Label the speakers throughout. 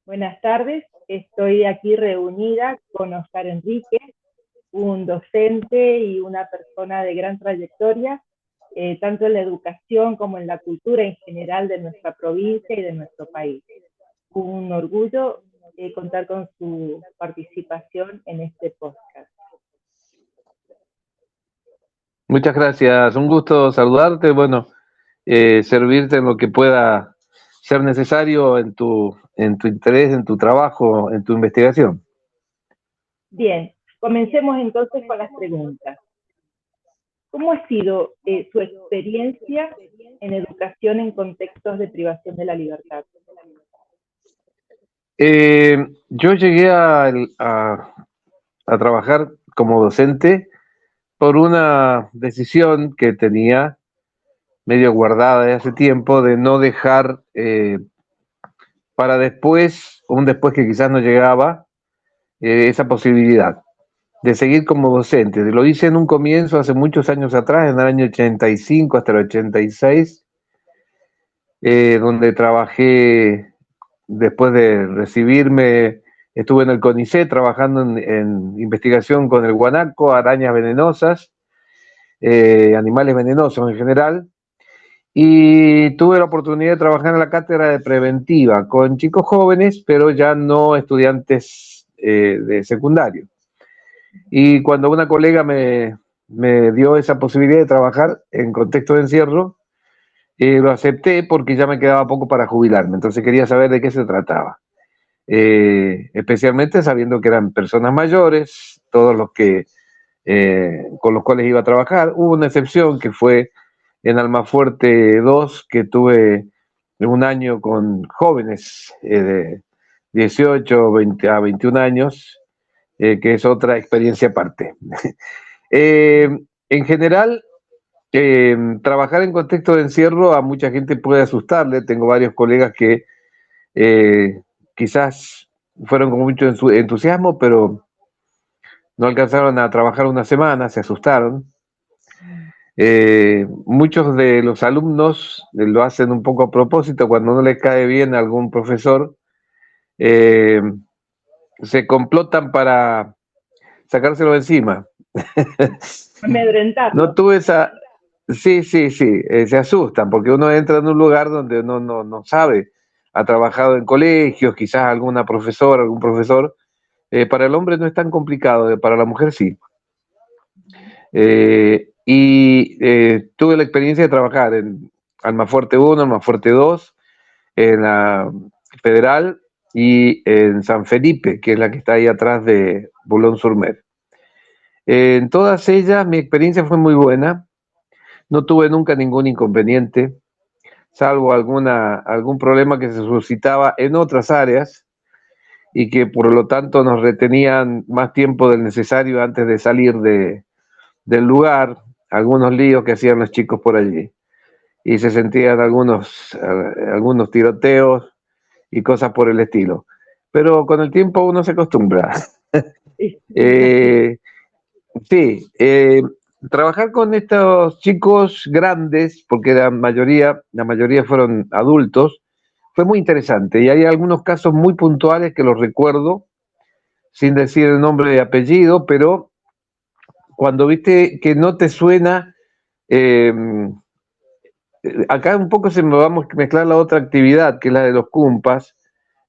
Speaker 1: Buenas tardes, estoy aquí reunida con Oscar Enrique, un docente y una persona de gran trayectoria, tanto en la educación como en la cultura en general de nuestra provincia y de nuestro país. Un orgullo contar con su participación en este podcast.
Speaker 2: Muchas gracias, un gusto saludarte, bueno, servirte en lo que pueda ser necesario en tu interés, en tu trabajo, en tu investigación.
Speaker 1: Bien, comencemos entonces con las preguntas. ¿Cómo ha sido su experiencia en educación en contextos de privación de la libertad?
Speaker 2: Yo llegué a trabajar como docente por una decisión que tenía medio guardada de hace tiempo de no dejar para después, un después que quizás no llegaba, esa posibilidad de seguir como docente. Lo hice en un comienzo hace muchos años atrás, en el año 85 hasta el 86, donde trabajé después de recibirme, estuve en el CONICET trabajando en investigación con el guanaco, arañas venenosas, animales venenosos en general, y tuve la oportunidad de trabajar en la cátedra de preventiva con chicos jóvenes, pero ya no estudiantes de secundario. Y cuando una colega me dio esa posibilidad de trabajar en contexto de encierro, lo acepté porque ya me quedaba poco para jubilarme, entonces quería saber de qué se trataba. Especialmente sabiendo que eran personas mayores, todos los que con los cuales iba a trabajar. Hubo una excepción que fue en Almafuerte 2, que tuve un año con jóvenes de 18 20 a 21 años, que es otra experiencia aparte. Eh, en general, trabajar en contexto de encierro a mucha gente puede asustarle. Tengo varios colegas que quizás fueron con mucho entusiasmo, pero no alcanzaron a trabajar una semana, se asustaron. Muchos de los alumnos lo hacen un poco a propósito, cuando no les cae bien a algún profesor, eh, se complotan para sacárselo de encima. No
Speaker 1: Amedrentarlo.
Speaker 2: tuve esa... Sí, sí, sí, se asustan porque uno entra en un lugar donde uno no sabe, ha trabajado en colegios, quizás alguna profesora, algún profesor. Para el hombre no es tan complicado, para la mujer sí. Tuve la experiencia de trabajar en Almafuerte 1, Almafuerte 2, en la Federal y en San Felipe, que es la que está ahí atrás de Boulogne-sur-Mer. En todas ellas mi experiencia fue muy buena, no tuve nunca ningún inconveniente, salvo algún problema que se suscitaba en otras áreas y que por lo tanto nos retenían más tiempo del necesario antes de salir del lugar, algunos líos que hacían los chicos por allí. Y se sentían algunos tiroteos y cosas por el estilo. Pero con el tiempo uno se acostumbra. eh, sí, trabajar con estos chicos grandes, porque la mayoría fueron adultos, fue muy interesante. Y hay algunos casos muy puntuales que los recuerdo, sin decir el nombre y apellido, pero cuando viste que no te suena, eh, acá un poco se me va a mezclar la otra actividad, que es la de los cumpas,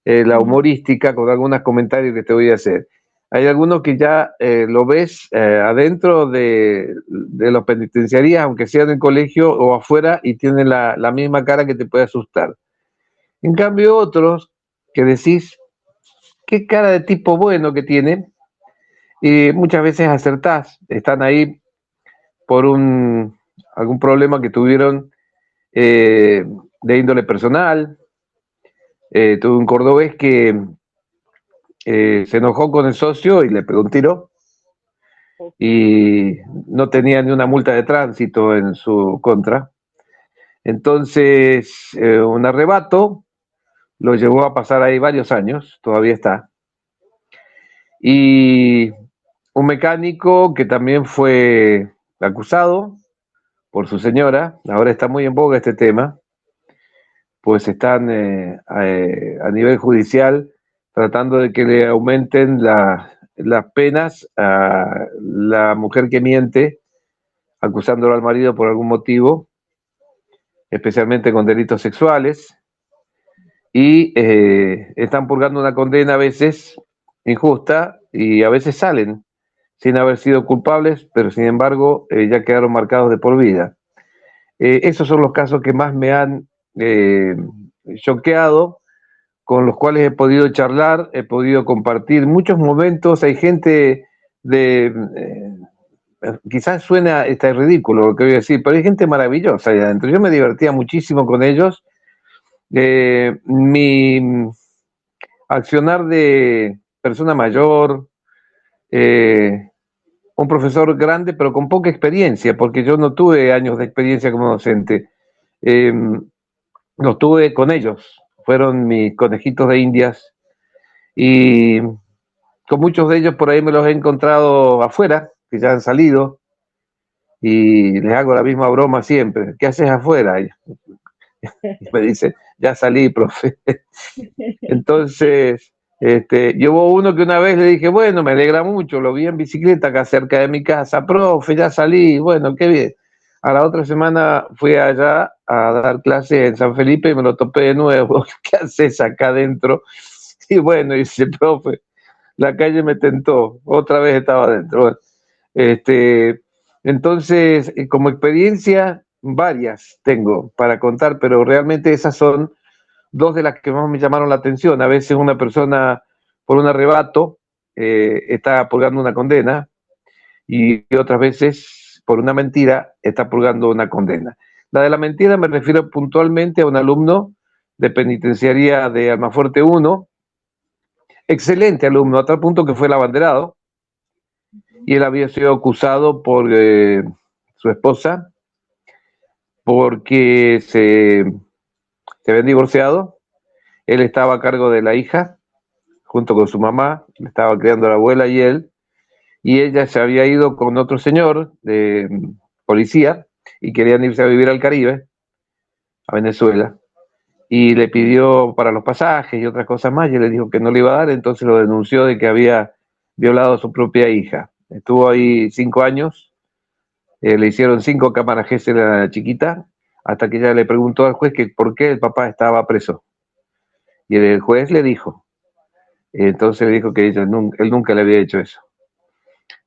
Speaker 2: la humorística, con algunos comentarios que te voy a hacer. Hay algunos que ya lo ves adentro de los penitenciarías, aunque sea en el colegio o afuera, y tienen la misma cara que te puede asustar. En cambio, otros que decís, qué cara de tipo bueno que tiene, y muchas veces acertás, están ahí por algún problema que tuvieron de índole personal. Tuve un cordobés que se enojó con el socio y le pegó un tiro y no tenía ni una multa de tránsito en su contra. Entonces, un arrebato lo llevó a pasar ahí varios años, todavía está. Y un mecánico que también fue acusado por su señora, ahora está muy en boga este tema, pues están a nivel judicial tratando de que le aumenten las penas a la mujer que miente, acusándolo al marido por algún motivo, especialmente con delitos sexuales, y están purgando una condena a veces injusta y a veces salen sin haber sido culpables, pero sin embargo ya quedaron marcados de por vida. Esos son los casos que más me han choqueado, con los cuales he podido charlar, he podido compartir muchos momentos. Hay gente de, quizás suena está ridículo lo que voy a decir, pero hay gente maravillosa ahí adentro. Yo me divertía muchísimo con ellos. Mi accionar de persona mayor, un profesor grande, pero con poca experiencia, porque yo no tuve años de experiencia como docente. Eh, los tuve con ellos, fueron mis conejitos de indias, y con muchos de ellos por ahí me los he encontrado afuera, que ya han salido, y les hago la misma broma siempre. ¿Qué haces afuera? Y me dice, ya salí, profe. Entonces, llevó uno que una vez le dije, bueno, me alegra mucho, lo vi en bicicleta acá cerca de mi casa, profe, ya salí, bueno, qué bien. A la otra semana fui allá a dar clase en San Felipe y me lo topé de nuevo. ¿Qué haces acá adentro? Y bueno, dice, profe, la calle me tentó, otra vez estaba adentro. Bueno, entonces, como experiencia, varias tengo para contar, pero realmente esas son dos de las que más me llamaron la atención. A veces una persona por un arrebato está purgando una condena, y otras veces por una mentira está purgando una condena. La de la mentira me refiero puntualmente a un alumno de penitenciaría de Almafuerte 1, excelente alumno, a tal punto que fue el abanderado, y él había sido acusado por su esposa porque se habían divorciado. Él estaba a cargo de la hija junto con su mamá, le estaba criando la abuela y él, y ella se había ido con otro señor de policía y querían irse a vivir al Caribe, a Venezuela, y le pidió para los pasajes y otras cosas más, y él le dijo que no le iba a dar. Entonces lo denunció de que había violado a su propia hija. Estuvo ahí 5 años, le hicieron 5 cámaras G a la chiquita, hasta que ella le preguntó al juez que por qué el papá estaba preso. Y el juez le dijo, entonces le dijo que él nunca le había hecho eso.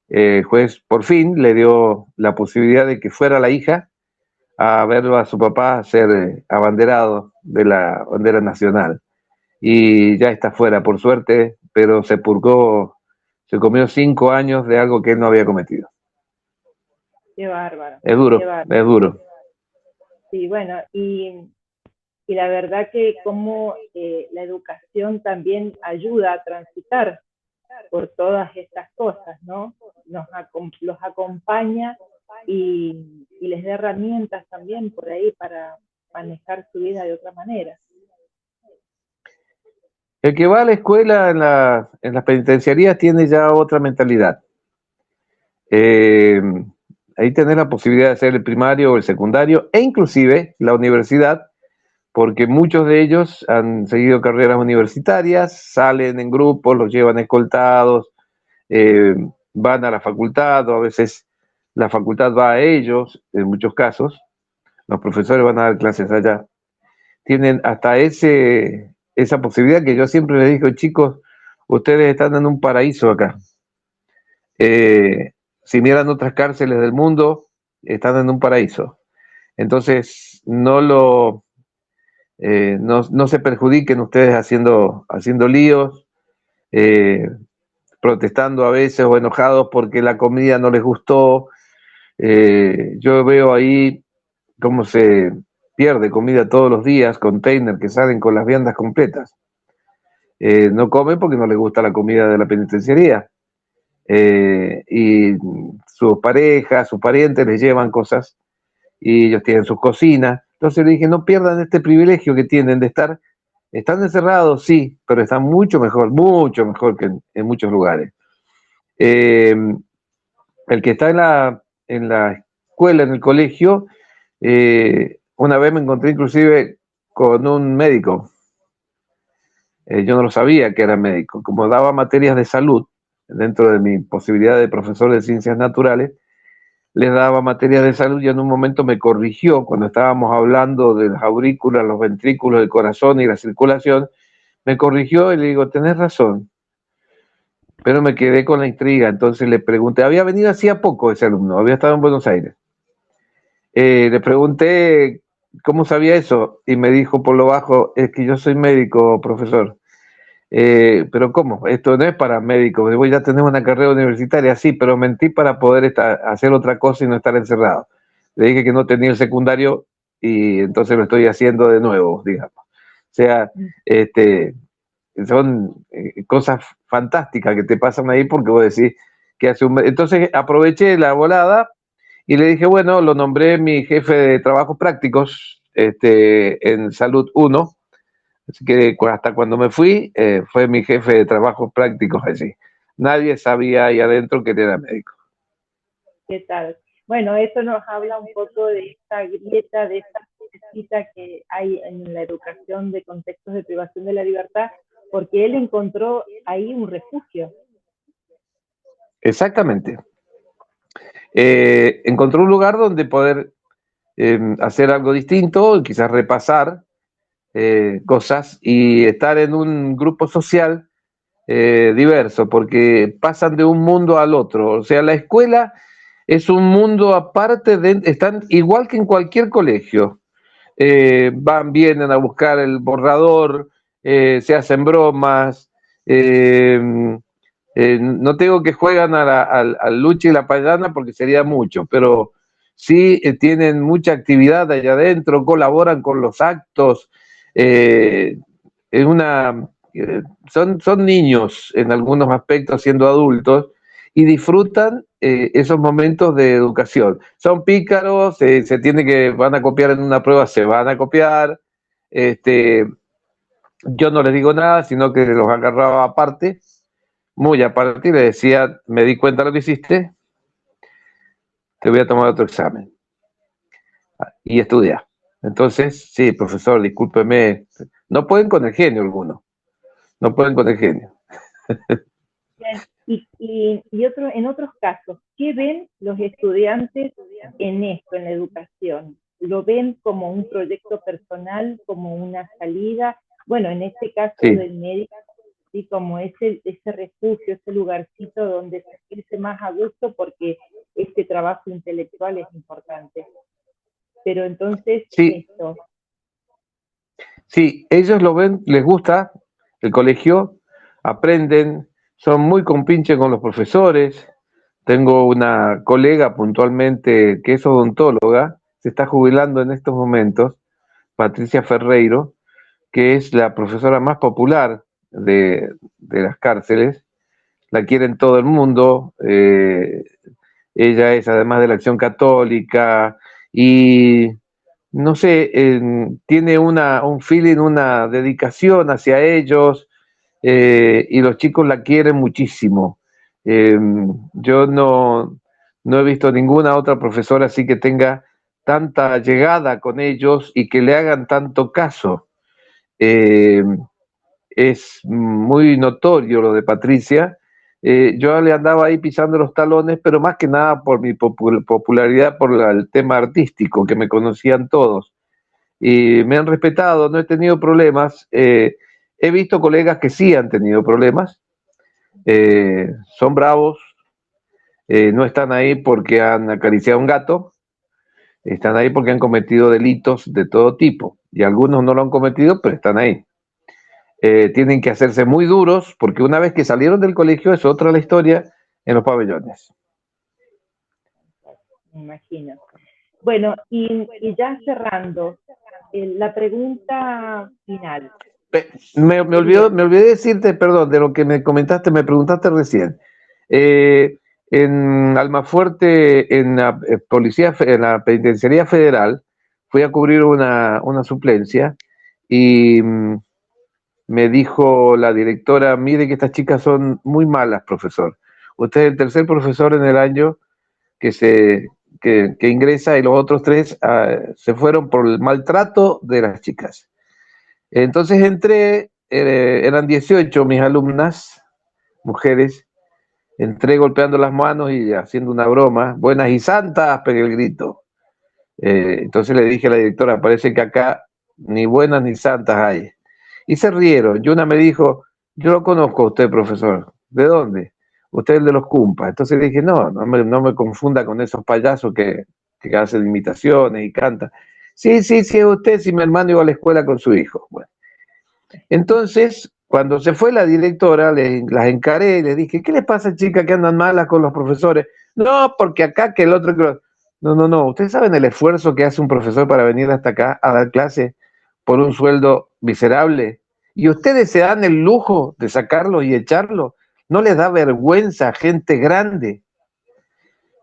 Speaker 2: El juez por fin le dio la posibilidad de que fuera la hija a ver a su papá ser abanderado de la bandera nacional. Y ya está fuera, por suerte, pero se purgó, se comió 5 años de algo que él no había cometido.
Speaker 1: Qué bárbaro.
Speaker 2: Es duro,
Speaker 1: qué bárbaro.
Speaker 2: es duro.
Speaker 1: Sí, bueno, y la verdad que como la educación también ayuda a transitar por todas estas cosas, ¿no? Los acompaña y les da herramientas también por ahí para manejar su vida de otra manera.
Speaker 2: El que va a la escuela en las penitenciarías tiene ya otra mentalidad. Ahí tenés la posibilidad de hacer el primario o el secundario e inclusive la universidad, porque muchos de ellos han seguido carreras universitarias, salen en grupos, los llevan escoltados, van a la facultad, o a veces la facultad va a ellos, en muchos casos, los profesores van a dar clases allá. Tienen hasta esa posibilidad, que yo siempre les digo, chicos, ustedes están en un paraíso acá. Si miran otras cárceles del mundo, están en un paraíso. Entonces, no se perjudiquen ustedes haciendo líos, protestando a veces o enojados porque la comida no les gustó. Yo veo ahí cómo se pierde comida todos los días, containers que salen con las viandas completas. No comen porque no les gusta la comida de la penitenciaría. Y sus parejas, sus parientes les llevan cosas y ellos tienen sus cocinas. Entonces le dije, no pierdan este privilegio que tienen de están encerrados, sí, pero están mucho mejor que en muchos lugares. El que está en la escuela, en el colegio, una vez me encontré inclusive con un médico Yo no lo sabía que era médico. Como daba materias de salud, dentro de mi posibilidad de profesor de ciencias naturales, les daba materias de salud y en un momento me corrigió cuando estábamos hablando de las aurículas, los ventrículos, el corazón y la circulación, me corrigió y le digo, tenés razón, pero me quedé con la intriga, entonces le pregunté, había venido hacía poco ese alumno, había estado en Buenos Aires. Le pregunté cómo sabía eso y me dijo por lo bajo, es que yo soy médico, profesor. Pero ¿cómo? Esto no es para médicos, voy ya tener una carrera universitaria, sí, pero mentí para poder hacer otra cosa y no estar encerrado. Le dije que no tenía el secundario y entonces lo estoy haciendo de nuevo, digamos. O sea, este, son cosas fantásticas que te pasan ahí porque vos decís que hace un... Entonces aproveché la volada y le dije, bueno, lo nombré mi jefe de trabajos prácticos en Salud 1. Así que hasta cuando me fui, fue mi jefe de trabajos prácticos allí. Nadie sabía ahí adentro que era médico.
Speaker 1: ¿Qué tal? Bueno, eso nos habla un poco de esta grieta, de esta cita que hay en la educación de contextos de privación de la libertad, porque él encontró ahí un refugio.
Speaker 2: Exactamente. Encontró un lugar donde poder hacer algo distinto, quizás repasar cosas y estar en un grupo social diverso, porque pasan de un mundo al otro. O sea, la escuela es un mundo aparte, están igual que en cualquier colegio. Van, vienen a buscar el borrador, se hacen bromas. No tengo que juegan al lucha y la payana porque sería mucho, pero sí tienen mucha actividad allá adentro, colaboran con los actos. Eh, es una, son niños en algunos aspectos siendo adultos y disfrutan esos momentos de educación. Son pícaros, se tiene que, van a copiar en una prueba, se van a copiar. Este, yo no les digo nada, sino que los agarraba aparte, muy aparte, y le decía, me di cuenta de lo que hiciste, te voy a tomar otro examen. Y estudia. Entonces, sí, profesor, discúlpeme, no pueden con el genio algunos, no pueden con el genio.
Speaker 1: Bien. En otros casos, ¿qué ven los estudiantes en esto, en la educación? ¿Lo ven como un proyecto personal, como una salida? Bueno, en este caso
Speaker 2: Sí.
Speaker 1: del médico, ¿sí? Como ese refugio, ese lugarcito donde sentirse más a gusto porque este trabajo intelectual es importante. Pero entonces,
Speaker 2: Sí,
Speaker 1: esto,
Speaker 2: sí, ellos lo ven, les gusta el colegio, aprenden, son muy compinches con los profesores. Tengo una colega puntualmente que es odontóloga, se está jubilando en estos momentos, Patricia Ferreiro, que es la profesora más popular de las cárceles, la quiere en todo el mundo, ella es además de la Acción Católica y no sé, tiene un feeling, una dedicación hacia ellos y los chicos la quieren muchísimo. Yo no he visto ninguna otra profesora así que tenga tanta llegada con ellos y que le hagan tanto caso. Eh, es muy notorio lo de Patricia. Yo le andaba ahí pisando los talones, pero más que nada por mi popularidad, por el tema artístico, que me conocían todos. Y me han respetado, no he tenido problemas. He visto colegas que sí han tenido problemas, son bravos, no están ahí porque han acariciado a un gato, están ahí porque han cometido delitos de todo tipo. Y algunos no lo han cometido, pero están ahí. Tienen que hacerse muy duros, porque una vez que salieron del colegio es otra la historia en los pabellones.
Speaker 1: me imagino. Bueno, y ya cerrando, la pregunta final sería,
Speaker 2: Me olvidé decirte, perdón, de lo que me comentaste, me preguntaste recién. En Almafuerte, en la policía, en la penitenciaría federal, fui a cubrir una suplencia y me dijo la directora, mire que estas chicas son muy malas, profesor. Usted es el tercer profesor en el año que que ingresa y los otros tres se fueron por el maltrato de las chicas. Entonces entré, eran 18 mis alumnas, mujeres, entré golpeando las manos y haciendo una broma, buenas y santas, pegué el grito. Entonces le dije a la directora, parece que acá ni buenas ni santas hay. Y se rieron. Y una me dijo, yo lo conozco a usted, profesor. ¿De dónde? Usted es el de los Cumpas. Entonces le dije, no me confunda con esos payasos que hacen imitaciones y cantan. Sí, sí, sí, es usted, si mi hermano iba a la escuela con su hijo. Bueno, entonces, cuando se fue la directora, las encaré y les dije, ¿qué les pasa, chicas, que andan malas con los profesores? No, porque acá que el otro... No, no, no. ¿Ustedes saben el esfuerzo que hace un profesor para venir hasta acá a dar clase por un sueldo miserable? ¿Y ustedes se dan el lujo de sacarlo y echarlo? ¿No les da vergüenza, gente grande?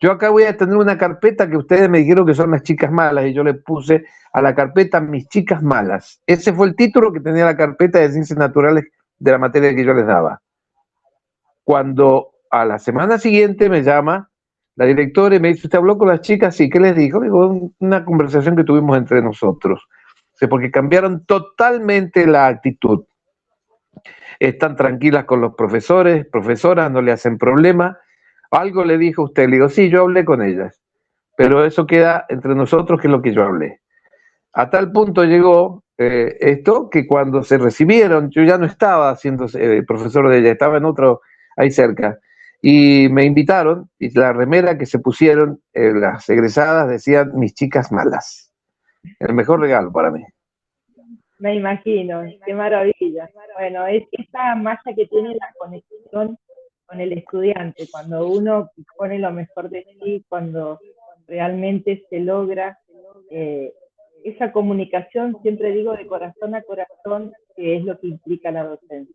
Speaker 2: Yo acá voy a tener una carpeta que ustedes me dijeron que son las chicas malas y yo le puse a la carpeta mis chicas malas. Ese fue el título que tenía la carpeta de ciencias naturales de la materia que yo les daba. Cuando a la semana siguiente me llama la directora y me dice, ¿usted habló con las chicas? Sí, ¿qué les dijo? Digo, una conversación que tuvimos entre nosotros. Porque cambiaron totalmente la actitud. Están tranquilas con los profesores, profesoras, no le hacen problema. Algo le dijo usted, le digo, sí, yo hablé con ellas, pero eso queda entre nosotros, que es lo que yo hablé. A tal punto llegó esto que cuando se recibieron, yo ya no estaba siendo profesor de ella, estaba en otro ahí cerca, y me invitaron, y la remera que se pusieron las egresadas decían mis chicas malas. El mejor regalo para mí.
Speaker 1: Me imagino, qué maravilla. Bueno, es esa malla que tiene la conexión con el estudiante, cuando uno pone lo mejor de sí, cuando realmente se logra eh, esa comunicación, siempre digo, de corazón a corazón, que es lo que implica la docencia.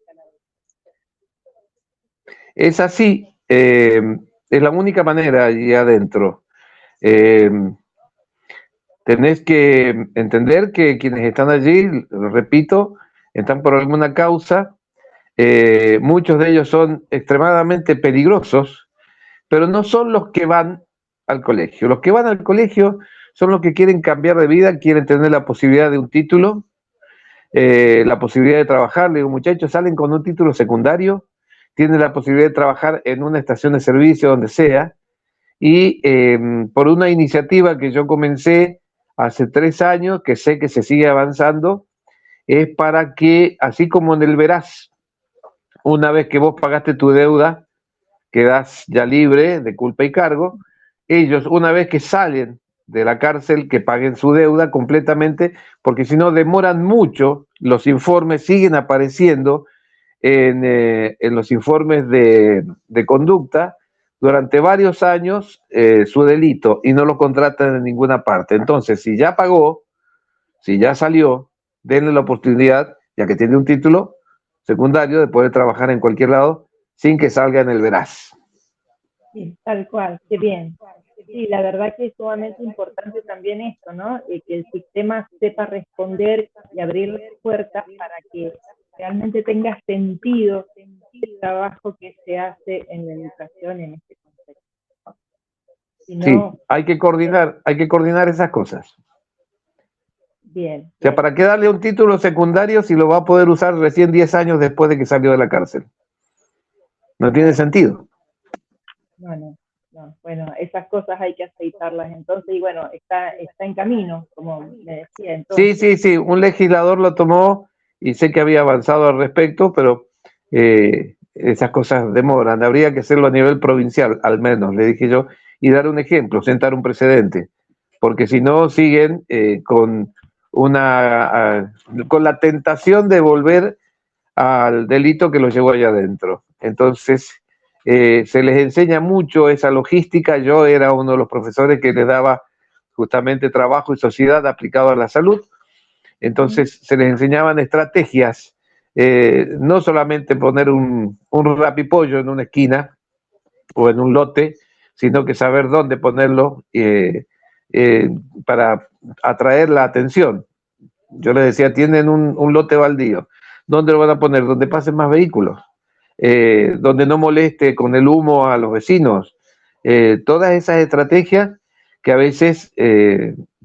Speaker 2: Es así, es la única manera allí adentro. Eh, Tenés que entender que quienes están allí, lo repito, están por alguna causa. Muchos de ellos son extremadamente peligrosos, pero no son los que van al colegio. Los que van al colegio son los que quieren cambiar de vida, quieren tener la posibilidad de un título, la posibilidad de trabajar. Le digo, muchachos, salen con un título secundario, tienen la posibilidad de trabajar en una estación de servicio, donde sea, y por una iniciativa que yo comencé hace 3 años, que sé que se sigue avanzando, es para que, así como en el Veraz, una vez que vos pagaste tu deuda, quedás ya libre de culpa y cargo, ellos una vez que salen de la cárcel, que paguen su deuda completamente, porque si no demoran mucho, los informes siguen apareciendo en los informes de conducta durante varios años su delito y no lo contratan en ninguna parte. Entonces, si ya pagó, si ya salió, denle la oportunidad, ya que tiene un título secundario, de poder trabajar en cualquier lado sin que salga en el veraz.
Speaker 1: Sí, tal cual, qué bien. Sí, la verdad que es sumamente importante también esto, ¿no? Que el sistema sepa responder y abrir puertas para que realmente tenga sentido el trabajo que se hace en la educación en este contexto. Si
Speaker 2: Sí,
Speaker 1: no,
Speaker 2: hay que coordinar esas cosas.
Speaker 1: bien,
Speaker 2: O sea,
Speaker 1: bien.
Speaker 2: ¿para qué darle un título secundario si lo va a poder usar recién 10 años después de que salió de la cárcel? No tiene sentido.
Speaker 1: No, no, no. Bueno, esas cosas hay que aceitarlas entonces, y bueno, está en camino, como me decía
Speaker 2: Sí,
Speaker 1: entonces.
Speaker 2: sí, sí, un legislador lo tomó y sé que había avanzado al respecto, pero esas cosas demoran. Habría que hacerlo a nivel provincial, al menos, le dije yo, y dar un ejemplo, sentar un precedente, porque si no siguen con la tentación de volver al delito que los llevó allá adentro. Entonces, se les enseña mucho esa logística. Yo era uno de los profesores que les daba justamente trabajo y sociedad aplicado a la salud. Entonces, se les enseñaban estrategias, no solamente poner un rapipollo en una esquina o en un lote, sino que saber dónde ponerlo eh, para atraer la atención. Yo les decía, tienen un lote baldío. ¿Dónde lo van a poner? Donde pasen más vehículos, donde no moleste con el humo a los vecinos. Todas esas estrategias que a veces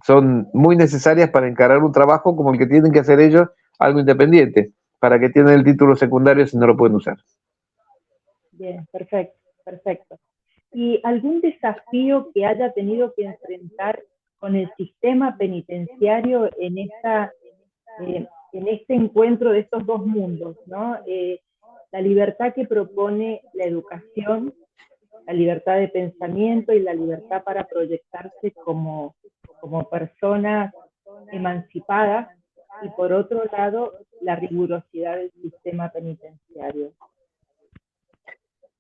Speaker 2: son muy necesarias para encarar un trabajo como el que tienen que hacer ellos, algo independiente. para que tienen el título secundario si no lo pueden usar.
Speaker 1: Bien, perfecto, perfecto. ¿Y algún desafío que haya tenido que enfrentar con el sistema penitenciario en este encuentro de estos dos mundos, ¿no? La libertad que propone la educación, la libertad de pensamiento y la libertad para proyectarse como personas emancipadas, y por otro lado, la rigurosidad del sistema penitenciario.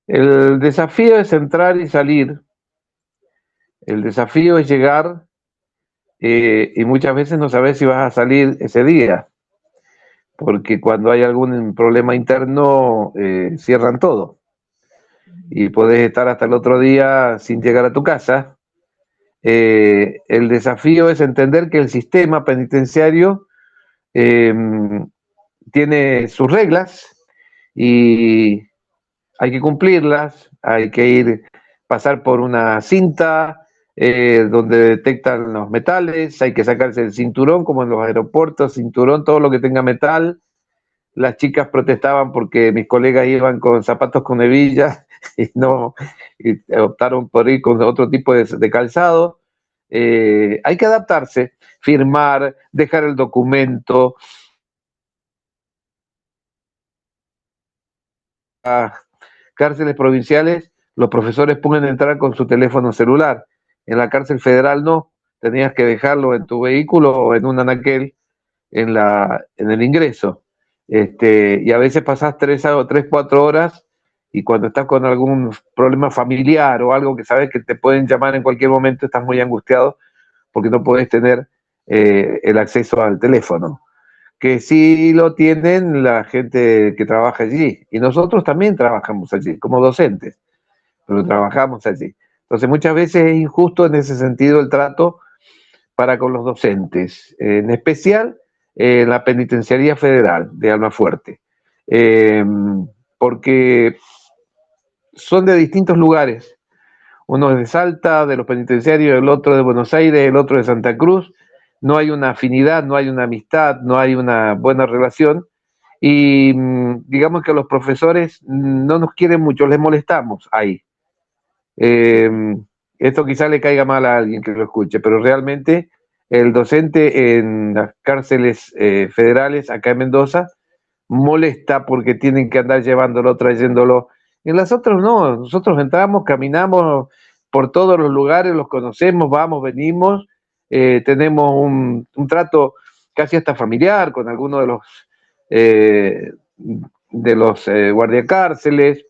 Speaker 2: El desafío es entrar y salir, el desafío es llegar y muchas veces no sabes si vas a salir ese día, porque cuando hay algún problema interno cierran todo y podés estar hasta el otro día sin llegar a tu casa. El desafío es entender que el sistema penitenciario eh, tiene sus reglas y hay que cumplirlas, hay que pasar por una cinta donde detectan los metales, hay que sacarse el cinturón, como en los aeropuertos, cinturón, todo lo que tenga metal. Las chicas protestaban porque mis colegas iban con zapatos con hebillas y no y optaron por ir con otro tipo de calzado. Hay que adaptarse, firmar, dejar el documento. A cárceles provinciales, los profesores pueden entrar con su teléfono celular. En la cárcel federal no, tenías que dejarlo en tu vehículo o en un anaquel en el ingreso. Y a veces pasás 4 horas y cuando estás con algún problema familiar o algo que sabes que te pueden llamar en cualquier momento, estás muy angustiado porque no puedes tener el acceso al teléfono, que sí lo tienen la gente que trabaja allí. Y nosotros también trabajamos allí, como docentes, pero trabajamos allí. Entonces muchas veces es injusto en ese sentido el trato para con los docentes, en especial en la Penitenciaría Federal de Almafuerte, porque son de distintos lugares. Uno es de Salta, de los penitenciarios, el otro de Buenos Aires, el otro de Santa Cruz. No hay una afinidad, no hay una amistad, no hay una buena relación. Y digamos que los profesores no nos quieren mucho, les molestamos ahí. Eh, Esto quizá le caiga mal a alguien que lo escuche, pero realmente el docente en las cárceles federales acá en Mendoza molesta porque tienen que andar llevándolo, trayéndolo. En las otras no, nosotros entramos, caminamos por todos los lugares, los conocemos, vamos, venimos, tenemos un trato casi hasta familiar con algunos eh, de los guardiacárceles,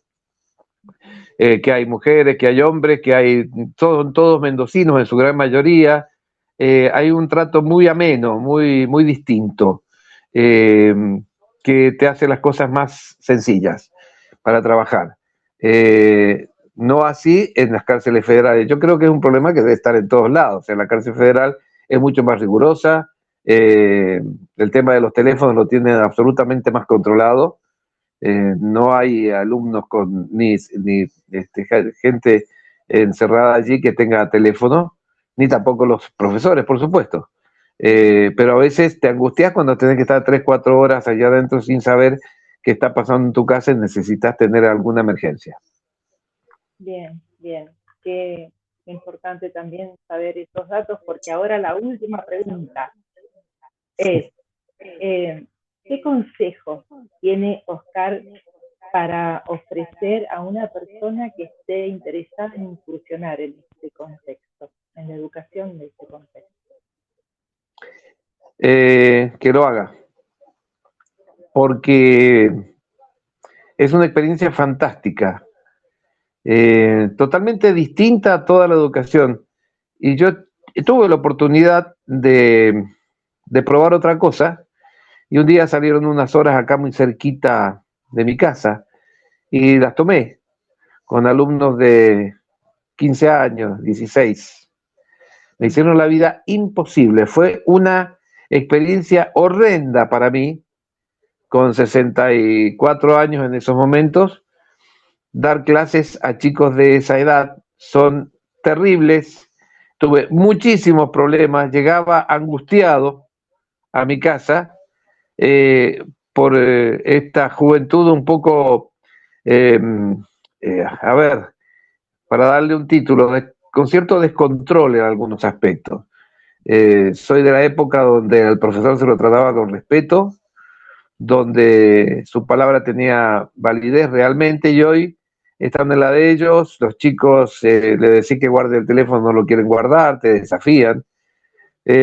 Speaker 2: que hay mujeres, que hay hombres, que hay, son todos mendocinos en su gran mayoría. Hay un trato muy ameno, muy distinto, eh, que te hace las cosas más sencillas para trabajar. No así en las cárceles federales. Yo creo que es un problema que debe estar en todos lados. O sea, la cárcel federal es mucho más rigurosa, el tema de los teléfonos lo tienen absolutamente más controlado. No hay alumnos ni gente encerrada allí que tenga teléfono, ni tampoco los profesores, por supuesto. Pero a veces te angustias cuando tenés que estar 3, 4 horas allá adentro sin saber qué está pasando en tu casa y necesitas tener alguna emergencia.
Speaker 1: Bien, bien. Qué importante también saber estos datos, porque ahora la última pregunta es, ¿qué consejo tiene Oscar para ofrecer a una persona que esté interesada en incursionar en este contexto, en la educación de este contexto?
Speaker 2: Que lo haga, porque es una experiencia fantástica, totalmente distinta a toda la educación. Y yo tuve la oportunidad de probar otra cosa, y un día salieron unas horas acá muy cerquita de mi casa, y las tomé con alumnos de 15 años, 16. Me hicieron la vida imposible. Fue una experiencia horrenda para mí, con 64 años en esos momentos. Dar clases a chicos de esa edad son terribles. Tuve muchísimos problemas, llegaba angustiado a mi casa, por esta juventud un poco, a ver, para darle un título, con cierto descontrol en algunos aspectos. Soy de la época donde al profesor se lo trataba con respeto, donde su palabra tenía validez realmente, y hoy están en la de ellos, los chicos le decís que guarde el teléfono, no lo quieren guardar, te desafían.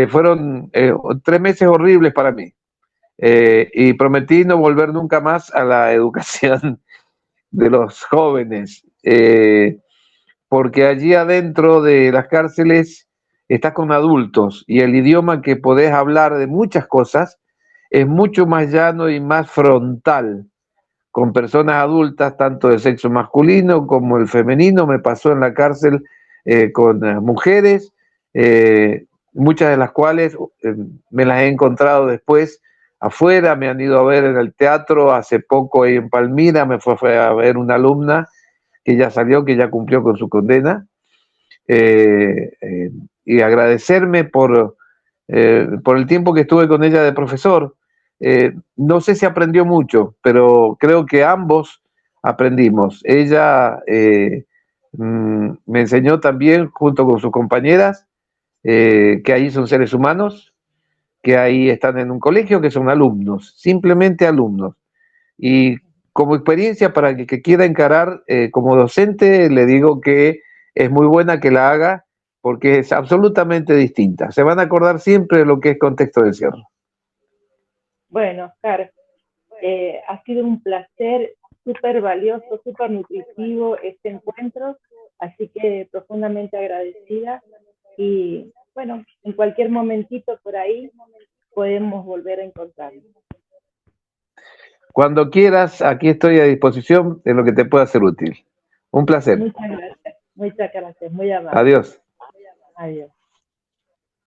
Speaker 2: Fueron 3 meses horribles para mí, y prometí no volver nunca más a la educación de los jóvenes, porque allí adentro de las cárceles estás con adultos y el idioma que podés hablar de muchas cosas es mucho más llano y más frontal con personas adultas, tanto de sexo masculino como el femenino. Me pasó en la cárcel con mujeres, muchas de las cuales me las he encontrado después afuera, me han ido a ver en el teatro, hace poco ahí en Palmira me fue a ver una alumna que ya salió, que ya cumplió con su condena, eh, eh, y agradecerme por el tiempo que estuve con ella de profesor. No sé si aprendió mucho, pero creo que ambos aprendimos. Ella me enseñó también, junto con sus compañeras, que ahí son seres humanos, que ahí están en un colegio, que son alumnos, simplemente alumnos. Y como experiencia para el que quiera encarar como docente, le digo que es muy buena que la haga porque es absolutamente distinta. Se van a acordar siempre de lo que es contexto de encierro.
Speaker 1: Bueno, Oscar, ha sido un placer, súper valioso, súper nutritivo este encuentro, así que profundamente agradecida y bueno, en cualquier momentito por ahí podemos volver a encontrarnos.
Speaker 2: Cuando quieras, aquí estoy a disposición de lo que te pueda ser útil. Un placer.
Speaker 1: Muchas gracias, muy amable.
Speaker 2: Adiós.
Speaker 1: Adiós.